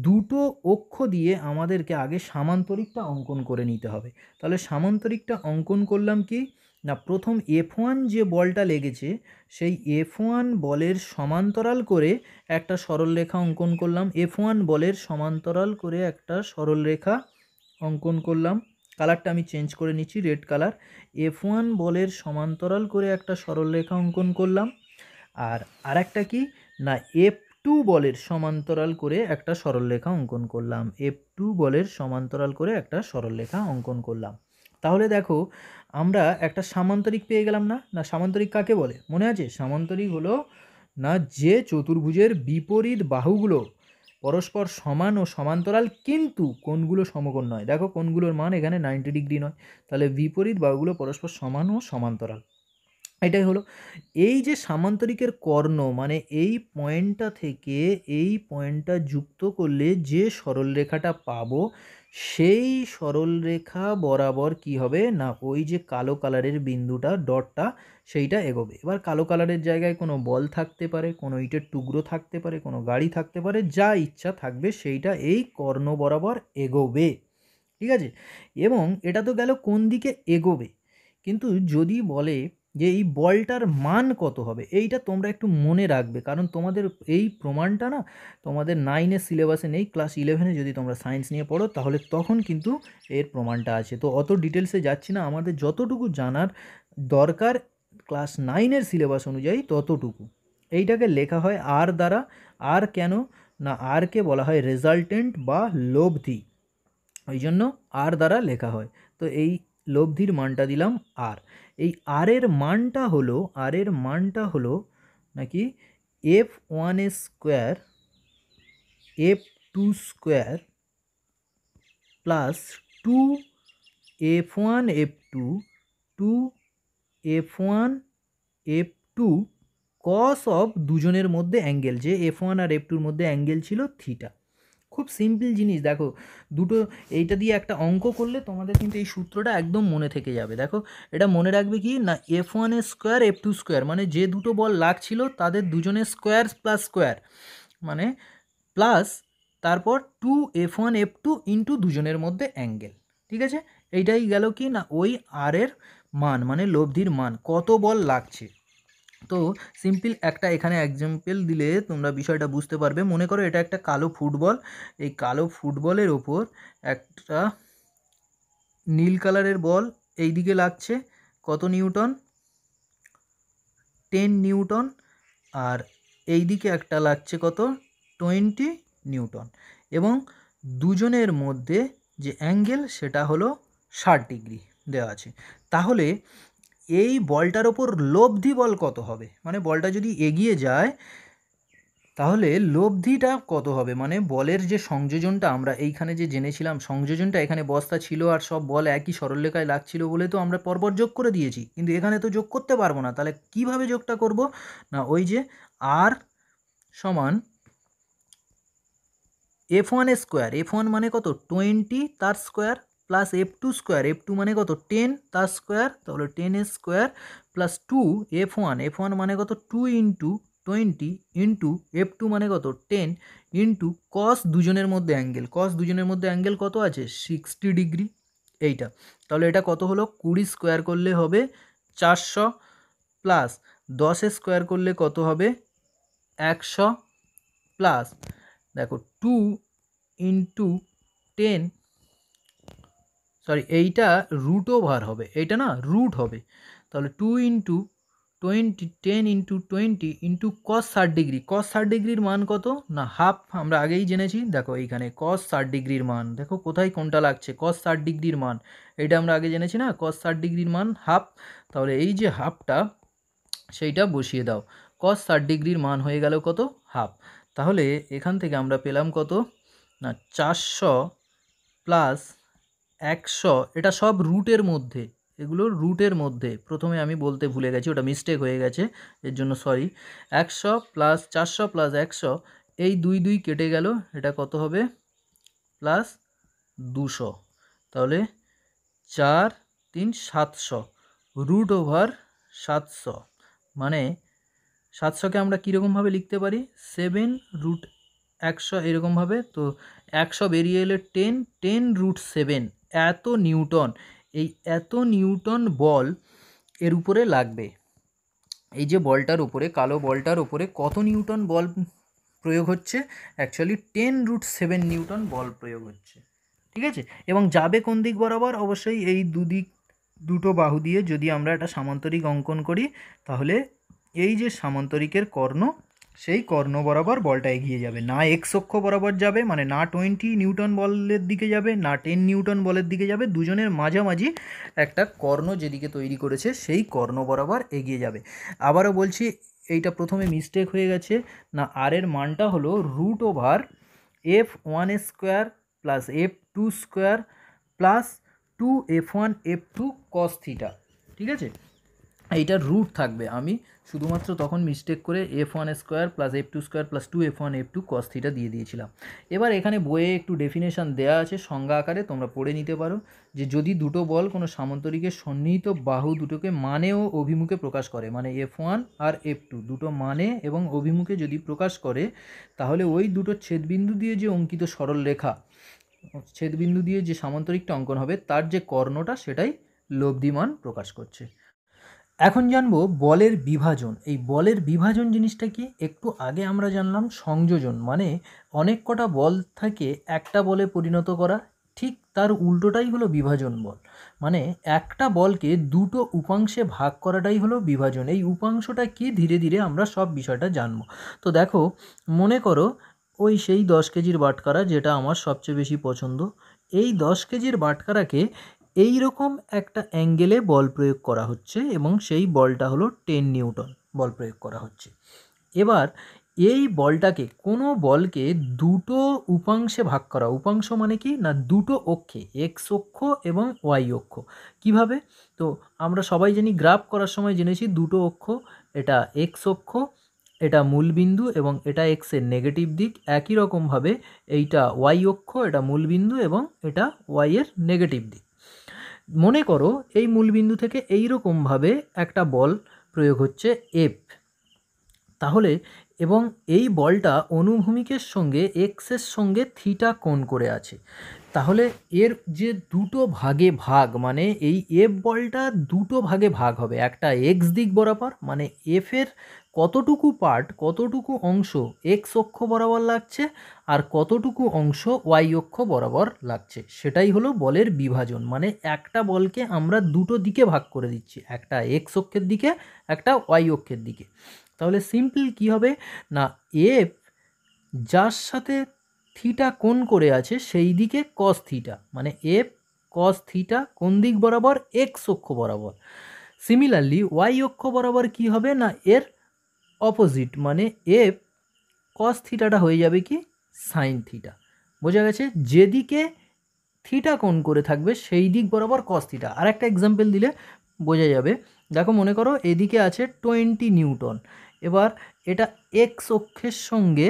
Speaker 1: দুটো অক্ষ দিয়ে আমাদেরকে আগে সামান্তরিকটা অঙ্কন করে নিতে হবে। তাহলে সামান্তরিকটা অঙ্কন করলাম কি না, প্রথম F1 যে বলটা লেগেছে সেই F1 বলের সমান্তরাল করে একটা সরলরেখা অঙ্কন করলাম, F1 বলের সমান্তরাল করে একটা সরলরেখা অঙ্কন করলাম, কালারটা আমি চেঞ্জ করে নিচ্ছি, রেড কালার। F1 বলের সমান্তরাল করে একটা সরলরেখা অঙ্কন করলাম, আর আরেকটা কি না, F2 বলের সমান্তরাল করে একটা সরলরেখা অঙ্কন করলাম, F2 বলের সমান্তরাল করে একটা সরলরেখা অঙ্কন করলাম। তাহলে দেখো আমরা একটা সামান্তরিক পেয়ে গেলাম না। না, সামান্তরিক কাকে বলে মনে আছে? সামান্তরিক হলো না যে চতুর্ভুজের বিপরীত বাহুগুলো পরস্পর সমান ও সমান্তরাল, কিন্তু কোণগুলো সমকোণ নয়। দেখো কোণগুলোর মান এখানে 90 ডিগ্রি নয়, তাহলে বিপরীত বাহুগুলো পরস্পর সমান ও সমান্তরাল, এটাই হলো। এই যে সামান্তরিকের কর্ণ, মানে এই পয়েন্টটা থেকে এই পয়েন্টটা যুক্ত করলে যে সরলরেখাটা পাবো, সেই সরলরেখা বরাবর কি হবে না, ওই যে কালো কালারের বিন্দুটা, ডটটা, সেইটা এগোবে। এবার কালো কালারের জায়গায় কোনো বল থাকতে পারে, কোনো ইটের টুকরো থাকতে পারে, কোনো গাড়ি থাকতে পারে, যা ইচ্ছা থাকবে সেইটা এই কর্ণ বরাবর এগোবে, ঠিক আছে? এবং এটা তো গেল কোন দিকে এগোবে, কিন্তু যদি বলে যে এই বলটার মান কত হবে, এইটা তোমরা একটু মনে রাখবে, কারণ তোমাদের এই প্রমাণটা না তোমাদের 9-এর সিলেবাসে নেই, ক্লাস 11-এ যদি তোমরা সায়েন্স নিয়ে পড়ো তাহলে তখন কিন্তু এর প্রমাণটা আছে। তো অত ডিটেলসে যাচ্ছি না, আমাদের যতটুকু জানার দরকার ক্লাস 9-এর সিলেবাস অনুযায়ী ততটুকু। এইটাকে লেখা হয় আর দ্বারা। আর কেন না, আরকে বলা হয় রেজাল্টেন্ট বা লব্ধি, ওই জন্য আর দ্বারা লেখা হয়। তো এই লব্ধির মানটা দিলাম আর। এই আর এর মানটা হলো নাকি F1 square F2 square plus 2 F1 F2 2 F1 F2 cos of দুজনের মধ্যে অ্যাঙ্গেল, যে F1 আর F2-র মধ্যে অ্যাঙ্গেল ছিল থিটা। খুব সিম্পল জিনিস, দেখো দুটো এইটা দিয়ে একটা অঙ্ক করলে তোমাদের কিন্তু এই সূত্রটা একদম মনে থেকে যাবে। দেখো এটা মনে রাখবে কি না, F1 স্কোয়ার F2 স্কোয়ার, মানে যে দুটো বল লাগছিল তাদের দুজনের স্কোয়ার প্লাস স্কোয়ার, মানে প্লাস তারপর 2 F1 F2 ইন্টু দুজনের মধ্যে অ্যাঙ্গেল, ঠিক আছে? এইটাই গেল কি না ওই আর এর মান, মানে লব্ধির মান, কত বল লাগছে। তো সিম্পল একটা এখানে এক্সাম্পল দিলে তোমরা বিষয়টা বুঝতে পারবে। মনে করো এটা একটা কালো ফুটবল, এই কালো ফুটবলের ওপর একটা নীল কালারের বল এই দিকে লাগছে, কত নিউটন? 10 নিউটন, আর এই দিকে একটা লাগছে কত? 20 নিউটন, এবং দুজনের মধ্যে যে অ্যাঙ্গেল সেটা হলো 60 ডিগ্রি দেওয়া আছে। তাহলে এই বলটার ওপর লব্ধি বল কত হবে, মানে বলটা যদি এগিয়ে যায় তাহলে লব্ধিটা কত হবে, মানে বলের যে সংযোজনটা আমরা এইখানে যে জেনেছিলাম, সংযোজনটা এখানে বস্তা ছিল আর সব বল একই সরলরেখায় লাগছিল বলে তো আমরা পরপর যোগ করে দিয়েছি, কিন্তু এখানে তো যোগ করতে পারবো না। তাহলে কিভাবে যোগটা করব না, ওই যে আর সমান F1 স্কোয়ার, F1 মানে কত 20 তার square, plus F2 square, F2 মানে কত 10 তার স্কোয়ার, তাহলে 10 স্কোয়ার প্লাস 2 F1 মানে কত 2 ইন্টু 20 ইন্টু F2 মানে কত 10 ইন্টু কস দুজনের মধ্যে অ্যাঙ্গেল, কস দুজনের মধ্যে অ্যাঙ্গেল কত আছে 60 ডিগ্রি, এইটা। তাহলে এটা কত হলো, 20 স্কোয়ার করলে হবে 400, প্লাস 10 স্কোয়ার করলে কত হবে 100, প্লাস দেখো 2 ইন্টু 10 সরি এইটা রুট ওভার হবে, এইটা না রুট হবে। তাহলে 2 into 20 10 into 20 into cos 60 degree. Cos 60 ডিগ্রির মান কত না হাফ, আমরা আগেই জেনেছি। দেখো এইখানে কস 60 ডিগ্রির মান, দেখো কোথায় কোনটা লাগছে, কস 60 ডিগ্রির মান এইটা আমরা আগে জেনেছি না, কস 60 ডিগ্রির মান হাফ। তাহলে এই যে হাফটা সেইটা বসিয়ে দাও, কস 60 ডিগ্রির মান হয়ে গেল কত হাফ। তাহলে এখান থেকে আমরা পেলাম কত না 400 প্লাস 100, এটা সব রুটের মধ্যে, এগুলো রুটের মধ্যে, প্রথমে আমি বলতে ভুলে গেছি, ওটা মিস্টেক হয়ে গেছে, এর জন্য সরি। 100 প্লাস 400 প্লাস 100, এই 2 2 কেটে গেল, এটা কত হবে প্লাস 200। তাহলে 4 3 700 রুট ওভার 700, মানে 700কে আমরা কীরকমভাবে লিখতে পারি 7 রুট 100 এরকমভাবে। তো 100 বেরিয়ে এলে 10 10 রুট 7, এত নিউটন, এই এত নিউটন বল এর উপরে লাগবে। এই যে বলটার উপরে, কালো বলটার উপরে কত নিউটন বল প্রয়োগ হচ্ছে, অ্যাকচুয়ালি 10 রুট 7 নিউটন বল প্রয়োগ হচ্ছে, ঠিক আছে। এবং যাবে কোন দিক বরাবর, অবশ্যই এই দুটো বাহু দিয়ে যদি আমরা একটা সামান্তরিক অঙ্কন করি, তাহলে এই যে সামান্তরিকের কর্ণ, সেই কর্ণ বরাবর বলটা এগিয়ে যাবে, না এক্স অক্ষ বরাবর যাবে, মানে না 20 নিউটন বলের দিকে যাবে, না 10 নিউটন বলের দিকে যাবে, দুজনের মাঝামাঝি একটা কর্ণ যেদিকে তৈরি করেছে সেই কর্ণ বরাবর এগিয়ে যাবে। আবারও বলছি, এইটা প্রথমে মিস্টেক হয়ে গেছে, না আর এর মানটা হলো root over f1 square plus f2 square plus 2f1 f2 cos theta, ঠিক আছে। এইটার রুট থাকবে, আমি শুধুমাত্র তখন মিস্টেক করে f1 square plus f2 square plus 2f1 f2 cos theta দিয়ে দিয়েছিলাম। এবার এখানে বইয়ে একটু ডেফিনেশান দেওয়া আছে সংজ্ঞা আকারে, তোমরা পড়ে নিতে পারো, যে যদি দুটো বল কোনো সামান্তরিকের সন্নিহিত বাহু দুটোকে মানে ও অভিমুখে প্রকাশ করে, মানে f1 আর f2 দুটো মানে এবং অভিমুখে যদি প্রকাশ করে, তাহলে ওই দুটো ছেদবিন্দু দিয়ে যে অঙ্কিত সরল রেখা, ছেদবিন্দু দিয়ে যে সামান্তরিকটা অঙ্কন হবে, তার যে কর্ণটা সেটাই লব্ধিমান প্রকাশ করছে। এখন জানবো বলের বিভাজন। এই বলের বিভাজন জিনিসটা কি, একটু আগে আমরা জানলাম সংযোজন, মানে অনেক কটা বল থেকে একটা বলে পরিণত করা, ঠিক তার উল্টোটাই হলো বিভাজন বল, মানে একটা বলকে দুটো উপাংশে ভাগ করাটাই হলো বিভাজন। এই উপাংশটা কি ধীরে ধীরে আমরা সব বিষয়টা জানবো। তো দেখো, মনে করো ওই সেই 10 কেজির বাটখারা, যেটা আমার সবচেয়ে বেশি পছন্দ, এই 10 কেজির বাটখারাকে এই রকম একটা অ্যাঙ্গেলে বল প্রয়োগ করা হচ্ছে এবং সেই বলটা হলো 10 নিউটন বল প্রয়োগ করা হচ্ছে। এবার এই বলটাকে, কোনো বলকে দুটো উপাংশে ভাগ করা, উপাংশ মানে কি না দুটো অক্ষে, এক্স অক্ষ এবং ওয়াই অক্ষ। কিভাবে, তো আমরা সবাই জানি গ্রাফ করার সময় জেনেছি দুটো অক্ষ, এটা এক্স অক্ষ, এটা মূলবিন্দু এবং এটা এক্সের নেগেটিভ দিক। একই রকমভাবে এইটা ওয়াই অক্ষ, এটা মূলবিন্দু এবং এটা ওয়াইয়ের নেগেটিভ দিক। মনে করো এই মূলবিন্দু থেকে এই রকমভাবে একটা বল প্রয়োগ হচ্ছে এফ, তাহলে এবং এই বলটা অনুভূমিকের সঙ্গে এক্সের সঙ্গে থিটা কোণ করে আছে, তাহলে এর যে দুটো ভাগে ভাগ, মানে এই এফ বলটা দুটো ভাগে ভাগ হবে, একটা এক্স দিক বরাবর, মানে এফের কতটুকু পার্ট, কতটুকু অংশ এক্স অক্ষ বরাবর লাগছে আর কতটুকু অংশ ওয়াই অক্ষ বরাবর লাগছে, সেটাই হলো বলের বিভাজন। মানে একটা বলকে আমরা দুটো দিকে ভাগ করে দিচ্ছি, একটা এক্স অক্ষের দিকে, একটা ওয়াই অক্ষের দিকে। তাহলে সিম্পল কি হবে না, এফ যার সাথে থিটা কোণ করে আছে সেই দিকে কস থিটা, মানে এফ কস থিটা কোন দিক বরাবর, এক্স অক্ষ বরাবর। সিমিলারলি ওয়াই অক্ষ বরাবর কি হবে না এর অপোজিট, মানে এফ কস থিটাটা হয়ে যাবে কি সাইন থিটা। বোঝা গেছে, যেদিকে থিটা কোণ করে থাকবে সেই দিক বরাবর কস থিটা। আর একটা এক্সাম্পল দিলে বোঝা যাবে, দেখো মনে করো এদিকে আছে 20 নিউটন, এবার এটা এক্স অক্ষের সঙ্গে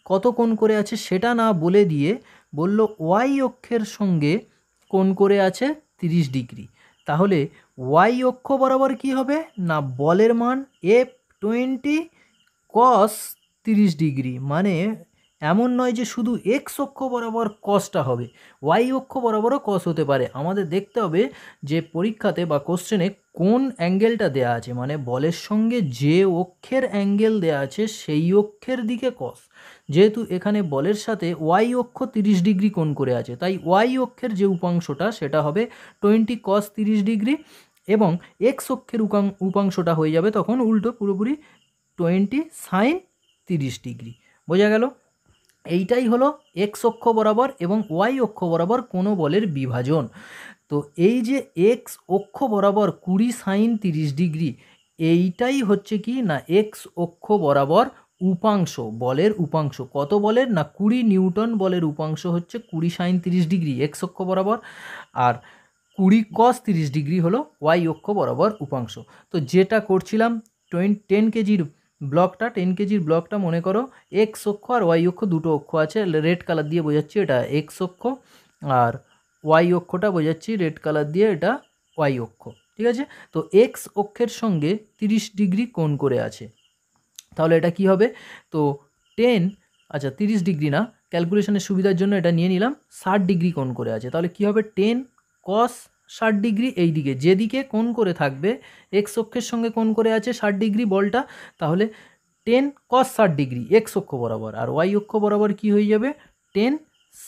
Speaker 1: কত কোণ করে আছে সেটা না বলে দিয়ে বলল ওয়াই অক্ষের সঙ্গে কোণ করে আছে 30 ডিগ্রি। তাহলে ওয়াই অক্ষ বরাবর কি হবে না বলের মান F20 cos 30 ডিগ্রি, মানে এমন নয় যে শুধু এক্স অক্ষ বরাবর কসটা হবে, ওয়াই অক্ষ বরাবরও কস হতে পারে। আমাদের দেখতে হবে যে পরীক্ষাতে বা কোশ্চেনে কোন অ্যাঙ্গেলটা দেয়া আছে, মানে বলের সঙ্গে যে অক্ষের অ্যাঙ্গেল দেয়া আছে সেই অক্ষের দিকে কস। যেহেতু এখানে বলের সাথে ওয়াই অক্ষ 30 ডিগ্রি কোণ করে আছে, তাই ওয়াই অক্ষের যে উপাংশটা সেটা হবে 20 cos 30 ডিগ্রি, এবং এক্স অক্ষের উপাংশটা হয়ে যাবে তখন উল্টো পুরোপুরি 20 sin 30 ডিগ্রি। বোঝা গেল? এইটাই হলো এক্স অক্ষ বরাবর এবং ওয়াই অক্ষ বরাবর কোনো বলের বিভাজন। তো এই যে এক্স অক্ষ বরাবর 20 sin 30 ডিগ্রি, এইটাই হচ্ছে কি না এক্স অক্ষ বরাবর উপাংশ, বলের উপাংশ। কত বলের? না 20 নিউটন বলের উপাংশ হচ্ছে 20 sin 30 ডিগ্রি এক্স অক্ষ বরাবর, আর 20 cos 30 ডিগ্রি হলো ওয়াই অক্ষ বরাবর উপাংশ। তো যেটা করছিলাম 10 কেজির ব্লকটা, 10 কেজির ব্লকটা মনে করো এক্স অক্ষ আর ওয়াই অক্ষ দুটো অক্ষ আছে, রেড কালার দিয়ে বোঝাচ্ছি এটা এক্স অক্ষ, আর ওয়াই অক্ষটা বোঝাচ্ছি রেড কালার দিয়ে এটা ওয়াই অক্ষ। ঠিক আছে? তো এক্স অক্ষের সঙ্গে 30 ডিগ্রি কোণ করে আছে, তাহলে এটা কি হবে? তো 10, আচ্ছা 30 ডিগ্রি না, ক্যালকুলেশনের সুবিধার জন্য এটা নিয়ে নিলাম 60 ডিগ্রি কোণ করে আছে, তাহলে কি হবে 10 cos 60 ডিগ্রি, এই দিকে যেদিকে কোণ করে থাকবে এক্স অক্ষের সঙ্গে কোণ করে আছে 60 ডিগ্রি বলটা, তাহলে 10 cos 60 ডিগ্রি এক্স অক্ষ বরাবর, আর ওয়াই অক্ষ বরাবর কি হয়ে যাবে 10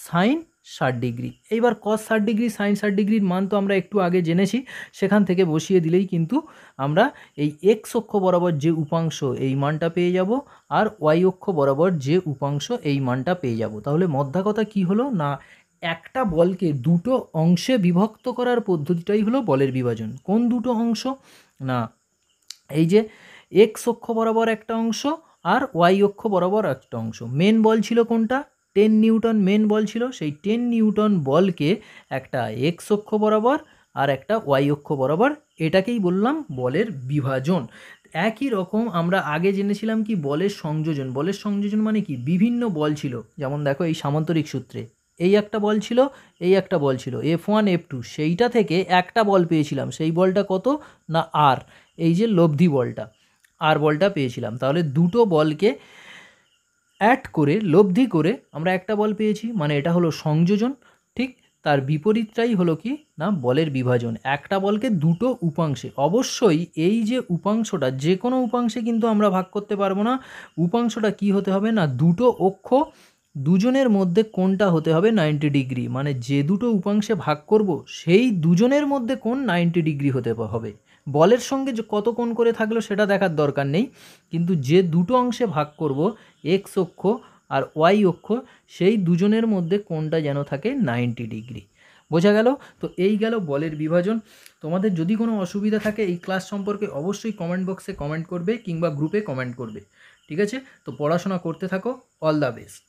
Speaker 1: sin 60 ডিগ্রি। এইবার cos 60 ডিগ্রি sin 60 ডিগ্রির মান তো আমরা একটু আগে জেনেছি, সেখান থেকে বসিয়ে দিলেই কিন্তু আমরা এই এক্স অক্ষ বরাবর যে উপাংশ এই মানটা পেয়ে যাব, আর ওয়াই অক্ষ বরাবর যে উপাংশ এই মানটা পেয়ে যাব। তাহলে মোদ্দা কথা কী হলো না, একটা বলকে দুটো অংশে বিভক্ত করার পদ্ধতিটাই হলো বলের বিভাজন। কোন দুটো অংশ? না এই যে এক্স অক্ষ বরাবর একটা অংশ আর ওয়াই অক্ষ বরাবর একটা অংশ। মেন বল ছিল কোনটা? 10 নিউটন মেন বল ছিল, সেই 10 নিউটন বলকে একটা এক্স অক্ষ বরাবর আর একটা ওয়াই অক্ষ বরাবর, এটাকেই বললাম বলের বিভাজন। একই রকম আমরা আগে জেনেছিলাম কি বলের সংযোজন। বলের সংযোজন মানে কি, বিভিন্ন বল ছিল, যেমন দেখো এই সামান্তরিক সূত্রে এই একটা বল ছিল, এই একটা বল ছিল F1 F2, সেইটা থেকে একটা বল পেয়েছিলাম, সেই বলটা কত না আর, এই যে লব্ধি বলটা আর বলটা পেয়েছিলাম। তাহলে দুটো বলকে অ্যাড করে লব্ধি করে আমরা একটা বল পেয়েছি, মানে এটা হলো সংযোজন। ঠিক তার বিপরীতটাই হলো কি না বলের বিভাজন, একটা বলকে দুটো উপাংশে। অবশ্যই এই যে উপাংশটা, যে কোনো উপাংশে কিন্তু আমরা ভাগ করতে পারবো না, উপাংশটা কি হতে হবে না দুটো অক্ষ, দুজনের মধ্যে কোণটা হতে হবে 90 ডিগ্রি, মানে যে দুটো উপাংশে ভাগ করব সেই দুজনের মধ্যে কোণ 90 ডিগ্রি হতে হবে। বলের সঙ্গে যে কত কোণ করে থাকলো সেটা দেখার দরকার নেই, কিন্তু যে দুটো অংশে ভাগ করব এক্স অক্ষ আর ওয়াই অক্ষ, সেই দুজনের মধ্যে কোণটা যেন থাকে 90 ডিগ্রি। বোঝা গেল? তো এই গেল বলের বিভাজন। তোমাদের যদি কোনো অসুবিধা থাকে এই ক্লাস সম্পর্কে অবশ্যই কমেন্ট বক্সে কমেন্ট করবে কিংবা গ্রুপে কমেন্ট করবে। ঠিক আছে? তো পড়াশোনা করতে থাকো। All the best.